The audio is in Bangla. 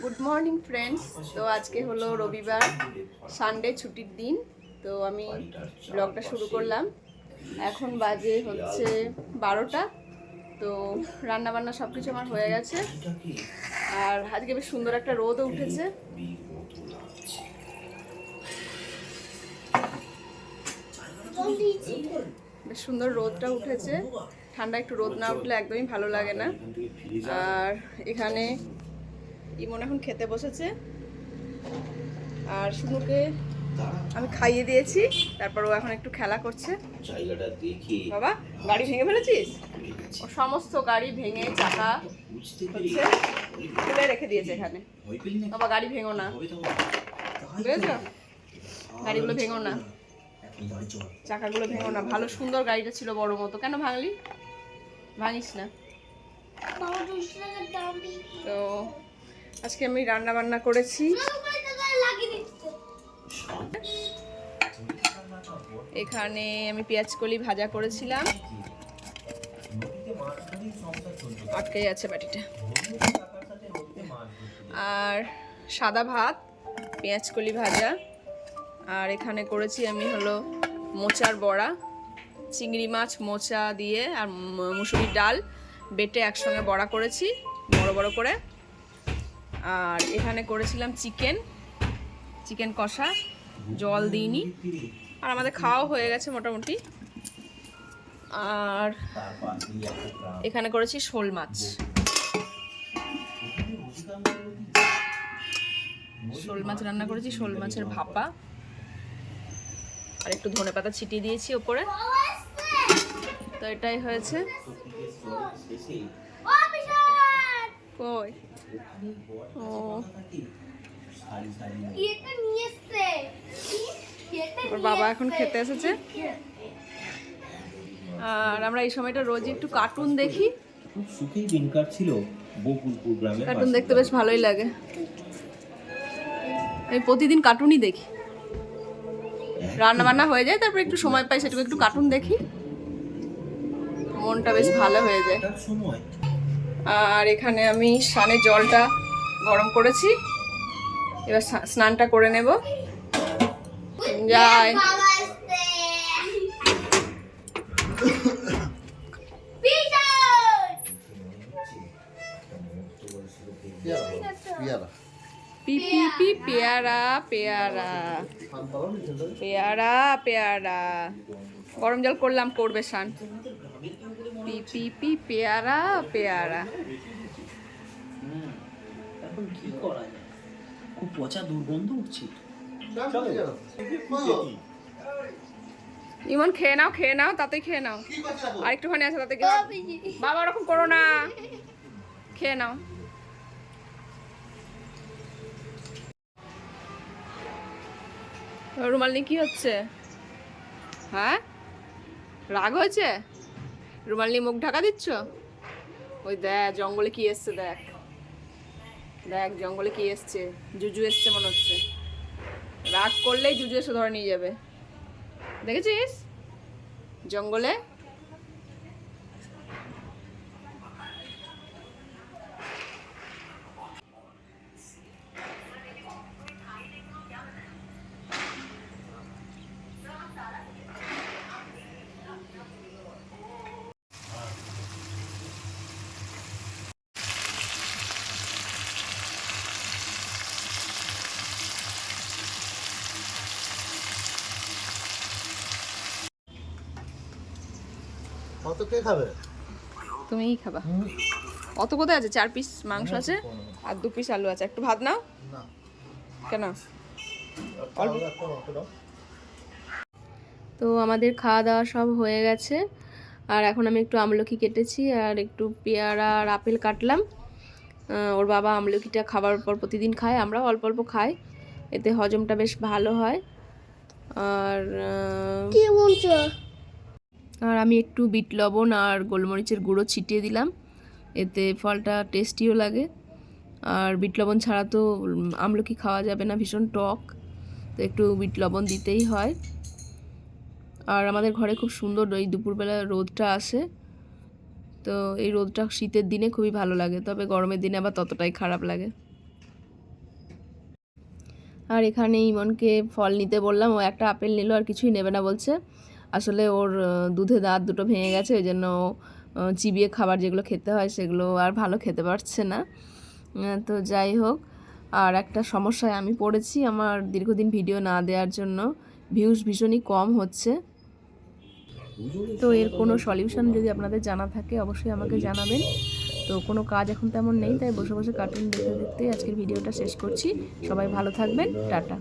Good morning friends. তো আজকে হলো রবিবার, সানডে, ছুটির দিন। তো আমি ব্লগটা শুরু করলাম। এখন বাজে হচ্ছে 12টা। তো রান্নাবান্না সব কিছু আমার হয়ে গেছে। আর আজকে বেশ সুন্দর একটা রোদও উঠেছে। বেশ সুন্দর রোদটা উঠেছে। ঠান্ডা একটু রোদ না উঠলে একদমই ভালো লাগে না। আর এখানে ইমন এখন খেতে বসেছে, আর শুনুকে আমি খাইয়ে দিয়েছি। তারপর ও এখন একটু খেলা করছে। বাবা, গাড়ি ভেঙে ফেলেছিস? ও সমস্ত গাড়ি ভেঙে চাকা হচ্ছে খুলে রেখে দিয়েছে এখানে। বাবা, গাড়ি ভেঙো না, বুঝেছো? গাড়িগুলো ভেঙো না, চাকাগুলো ভেঙো না। ভালো সুন্দর গাড়িটা ছিল, বড় মতো। কেন ভাঙলি? ভাঙিস না। তো আজকে আমি রান্না বান্না করেছি। এখানে আমি পেঁয়াজকলি ভাজা করেছিলাম। আটকে যাচ্ছে বাটিটা। আর সাদা ভাত, পেঁয়াজকলি ভাজা। আর এখানে করেছি আমি হলো মোচার বড়া, চিংড়ি মাছ মোচা দিয়ে আর মুসুরির ডাল বেটে একসঙ্গে বড়া করেছি বড় বড় করে। আর এখানে করেছিলাম চিকেন কষা, জল দিইনি। আর আমাদের খাওয়াও হয়ে গেছে মোটামুটি। আর এখানে করেছি শোল মাছ, রান্না করেছি, শোল মাছের ভাপা। আর একটু ধনেপাতা ছিটিয়ে দিয়েছি ওপরে। তো এটাই হয়েছে। কই ও ওর বাবা এখন খেতে এসেছে। আর আমরা এই সময়টা রোজ একটু কার্টুন দেখি। কার্টুন দেখতে বেশ ভালোই লাগে। আমি প্রতিদিন কার্টুনই দেখি। রান্না বান্না হয়ে যায়, তারপর একটু সময় পাই, সেটুকু একটু কার্টুন দেখি, মনটা বেশ ভালো হয়ে যায়। আর এখানে আমি স্নানের জলটা গরম করেছি, এবার স্নানটা করে নেব। যাই। পেয়ারা পেয়ারা পেয়ারা পেয়ারা। গরম জল করলাম, করবে শান। পেয়ারা পেয়ারা। এখন কি করা যায়? খুব পচা দুর্গন্ধ উঠছে। ইমন খেয়ে নাও, তাতেই খেয়ে নাও। আর একটুখানি আছে, তাতে বাবা ওরকম করো না, খেয়ে নাও। রুমালি কি হচ্ছে? হ্যাঁ, রাগ হয়েছে? রুমাল নিয়ে মুখ ঢাকা দিচ্ছ? ওই দেখ জঙ্গলে কি এসছে, দেখ জঙ্গলে কি এসছে। জুজু এসছে মনে হচ্ছে। রাগ করলেই জুজু এসে ধরে নিয়ে যাবে, দেখেছিস জঙ্গলে। কত কে খাবে? তুমিই খাবা। অত কোথায় আছে? 4 পিস মাংস আছে আর 2 পিস আলু আছে। একটু ভাত নাও না। কেন? তো আমাদের খাওয়া দাওয়া সব হয়ে গেছে। আর এখন আমি একটু আমলকি কেটেছি আর একটু পেয়ারা আর আপেল কাটলাম। ওর বাবা আমলকিটা খাবার পর প্রতিদিন খায়, আমরাও অল্প অল্প খাই, এতে হজমটা বেশ ভালো হয়। আর আর আমি একটু বিট লবণ আর গোলমরিচের গুঁড়ো ছিটিয়ে দিলাম, এতে ফলটা টেস্টিও লাগে। আর বিট লবণ ছাড়া তো আমলকি খাওয়া যাবে না, ভীষণ টক, তো একটু বিট লবণ দিতেই হয়। আর আমাদের ঘরে খুব সুন্দর এই দুপুরবেলা রোদটা আসে, তো এই রোদটা শীতের দিনে খুবই ভালো লাগে, তবে গরমের দিনে আবার ততটাই খারাপ লাগে। আর এখানে ইমনকে ফল নিতে বললাম, ও একটা আপেল নিল আর কিছুই নেবে না বলছে। আসলে ওর দুধে দাঁত দুটো ভেঙে গেছে, ওই জন্য চিবিয়ে খাবার যেগুলো খেতে হয় সেগুলো আর ভালো খেতে পারছে না। তো যাই হোক, আর একটা সমস্যায় আমি পড়েছি, আমার দীর্ঘদিন ভিডিও না দেওয়ার জন্য ভিউজ ভীষণই কম হচ্ছে। তো এর কোনো সলিউশন যদি আপনাদের জানা থাকে অবশ্যই আমাকে জানাবেন। তো কোনো কাজ এখন তেমন নেই, তাই বসে বসে কার্টুন দেখতে দেখতে আজকের ভিডিওটা শেষ করছি। সবাই ভালো থাকবেন, টাটা।